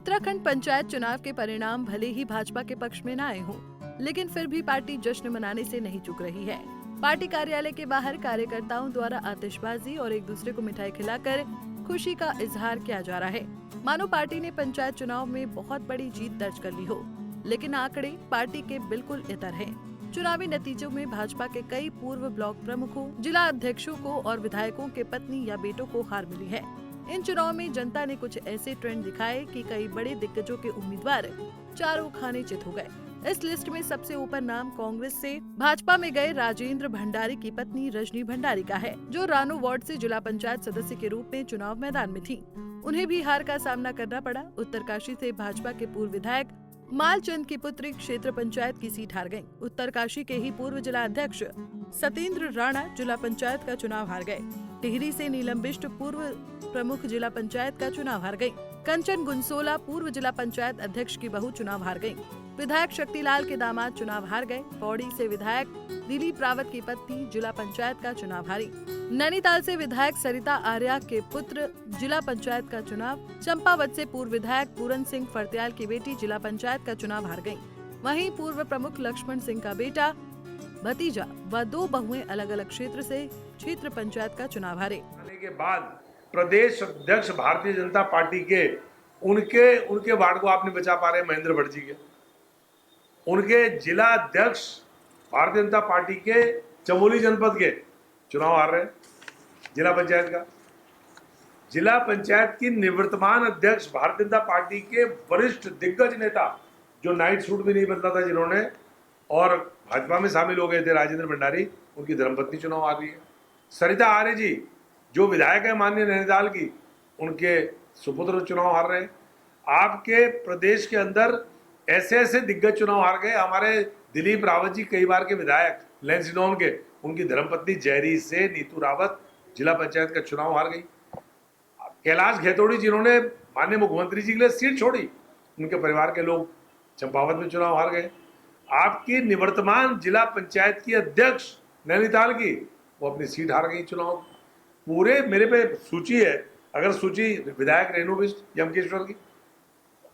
उत्तराखंड पंचायत चुनाव के परिणाम भले ही भाजपा के पक्ष में न आए हों, लेकिन फिर भी पार्टी जश्न मनाने से नहीं चूक रही है। पार्टी कार्यालय के बाहर कार्यकर्ताओं द्वारा आतिशबाजी और एक दूसरे को मिठाई खिलाकर खुशी का इजहार किया जा रहा है, मानो पार्टी ने पंचायत चुनाव में बहुत बड़ी जीत दर्ज कर ली हो। लेकिन आंकड़े पार्टी के बिल्कुल इतर हैं। चुनावी नतीजों में भाजपा के कई पूर्व ब्लॉक प्रमुखों, जिला अध्यक्षों को और विधायकों के पत्नी या बेटों को हार मिली है। इन चुनाव में जनता ने कुछ ऐसे ट्रेंड दिखाए कि कई बड़े दिग्गजों के उम्मीदवार चारों खाने चित हो गए। इस लिस्ट में सबसे ऊपर नाम कांग्रेस से भाजपा में गए राजेंद्र भंडारी की पत्नी रजनी भंडारी का है, जो रानो वार्ड से जिला पंचायत सदस्य के रूप में चुनाव मैदान में थी। उन्हें भी हार का सामना करना पड़ा। उत्तरकाशी से भाजपा के पूर्व विधायक मालचंद की पुत्री क्षेत्र पंचायत की सीट हार गयी। उत्तरकाशी के ही पूर्व जिला अध्यक्ष सतेंद्र राणा जिला पंचायत का चुनाव हार गए। टिहरी से नीलम बिष्ट पूर्व प्रमुख जिला पंचायत का चुनाव हार गयी। कंचन गुंसोला पूर्व जिला पंचायत अध्यक्ष की बहू चुनाव हार गयी। विधायक शक्तिलाल के दामाद चुनाव हार गए। पौड़ी से विधायक दिलीप रावत की पत्नी जिला पंचायत का चुनाव हारी। नैनीताल से विधायक सरिता आर्या के पुत्र जिला पंचायत का चुनाव। चंपावत से पूर्व विधायक पूरन सिंह फर्त्याल की बेटी जिला पंचायत का चुनाव हार गयी। वहीं पूर्व प्रमुख लक्ष्मण सिंह का बेटा, भतीजा व 2 बहुएं अलग अलग क्षेत्र से क्षेत्र पंचायत का चुनाव हारे। के बाद प्रदेश अध्यक्ष भारतीय जनता पार्टी के उनके वार्ड को आप नहीं बचा पा रहे महेंद्र भट्ट जी के। उनके जिला अध्यक्ष भारतीय जनता पार्टी के चमोली जनपद के चुनाव हार रहे। जिला पंचायत का, जिला पंचायत की निवर्तमान अध्यक्ष भारतीय जनता पार्टी के वरिष्ठ दिग्गज नेता, जो नाइट सूट भी नहीं बदला था जिन्होंने, और भाजपा में शामिल हो गए थे, राजेंद्र भंडारी, उनकी धर्मपत्नी चुनाव आ रही है। सरिता आर्य जी जो विधायक है माननीय नैनीताल की, उनके सुपुत्र चुनाव हार रहे। आपके प्रदेश के अंदर ऐसे ऐसे दिग्गज चुनाव हार गए। हमारे दिलीप रावत जी कई बार के विधायक लैंसडॉन के, उनकी धर्मपत्नी जयरी से नीतू रावत जिला पंचायत का चुनाव हार गई। कैलाश घेतोड़ी जिन्होंने माननीय मुख्यमंत्री जी के लिए सीट छोड़ी, उनके परिवार के लोग चंपावत में चुनाव हार गए। आपकी निवर्तमान जिला पंचायत की अध्यक्ष नैनीताल की, वो अपनी सीट हार गई चुनाव। पूरे मेरे पे सूची है, अगर सूची विधायक रेणु बिष्ट यमकेश्वर की,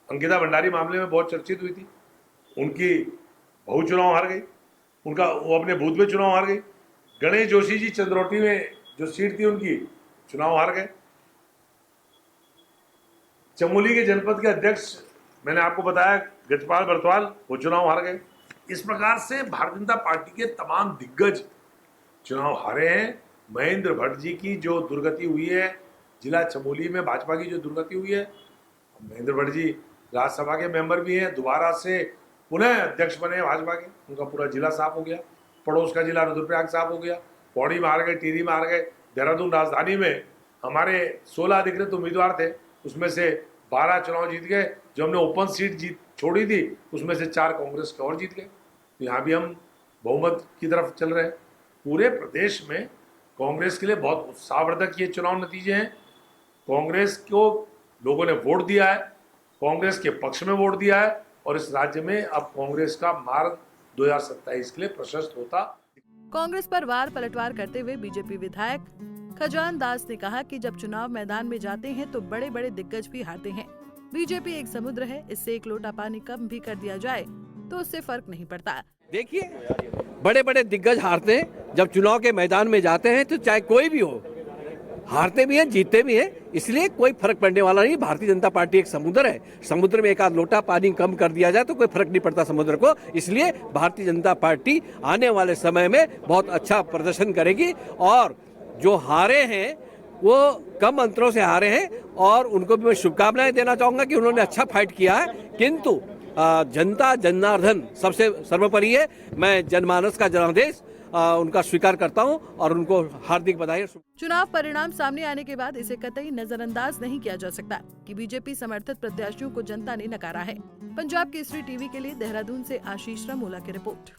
अंकिता भंडारी मामले में बहुत चर्चित हुई थी, उनकी बहू चुनाव हार गई। वो अपने बूथ में चुनाव हार गई। गणेश जोशी जी चंद्रोटी में जो सीट थी उनकी, चुनाव हार गए। चमोली के जनपद के अध्यक्ष मैंने आपको बताया गजपाल बरतवाल, वो चुनाव हार गए। इस प्रकार से भारतीय जनता पार्टी के तमाम दिग्गज चुनाव हारे हैं। महेंद्र भट्ट जी की जो दुर्गति हुई है, जिला चमोली में भाजपा की जो दुर्गति हुई है, महेंद्र भट्ट जी राज्यसभा के मेंबर भी हैं, दोबारा से पुनः अध्यक्ष बने भाजपा के, उनका पूरा जिला साफ हो गया। पड़ोस का जिला रुद्रप्रयाग साफ हो गया। पौड़ी में हार गए, टिहरी में हार गए। देहरादून राजधानी में हमारे 16 अधिकृत उम्मीदवार थे, उसमें से 12 चुनाव जीत गए। जो हमने ओपन सीट छोड़ी थी, उसमें से 4 कांग्रेस के और जीत गए। तो यहाँ भी हम बहुमत की तरफ चल रहे हैं। पूरे प्रदेश में कांग्रेस के लिए बहुत उत्साहवर्धक ये चुनाव नतीजे हैं। कांग्रेस को लोगों ने वोट दिया है, कांग्रेस के पक्ष में वोट दिया है, और इस राज्य में अब कांग्रेस का मार्ग 2027 के लिए प्रशस्त होता। कांग्रेस पर वार पलटवार करते हुए बीजेपी विधायक खजान दास ने कहा कि जब चुनाव मैदान में जाते हैं तो बड़े बड़े दिग्गज भी हारते हैं। बीजेपी एक समुद्र है, इससे एक लोटा पानी कम भी कर दिया जाए तो उससे फर्क नहीं पड़ता। देखिए, बड़े बड़े दिग्गज हारते हैं। जब चुनाव के मैदान में जाते हैं तो चाहे कोई भी हो, हारते भी हैं, जीतते भी हैं, इसलिए कोई फर्क पड़ने वाला नहीं। भारतीय जनता पार्टी एक समुद्र है, समुद्र में एक आध लोटा पानी कम कर दिया जाए तो कोई फर्क नहीं पड़ता समुद्र को। इसलिए भारतीय जनता पार्टी आने वाले समय में बहुत अच्छा प्रदर्शन करेगी, और जो हारे हैं वो कम अंतरों से हारे हैं, और उनको भी मैं शुभकामनाएं देना चाहूंगा कि उन्होंने अच्छा फाइट किया है। किंतु जनता जनार्दन सबसे सर्वोपरि है। मैं जनमानस का जनादेश उनका स्वीकार करता हूं और उनको हार्दिक बधाई। चुनाव परिणाम सामने आने के बाद इसे कतई नजरअंदाज नहीं किया जा सकता कि बीजेपी समर्थित प्रत्याशियों को जनता ने नकारा है। पंजाब केसरी टीवी के लिए देहरादून से आशीष रमोला की रिपोर्ट।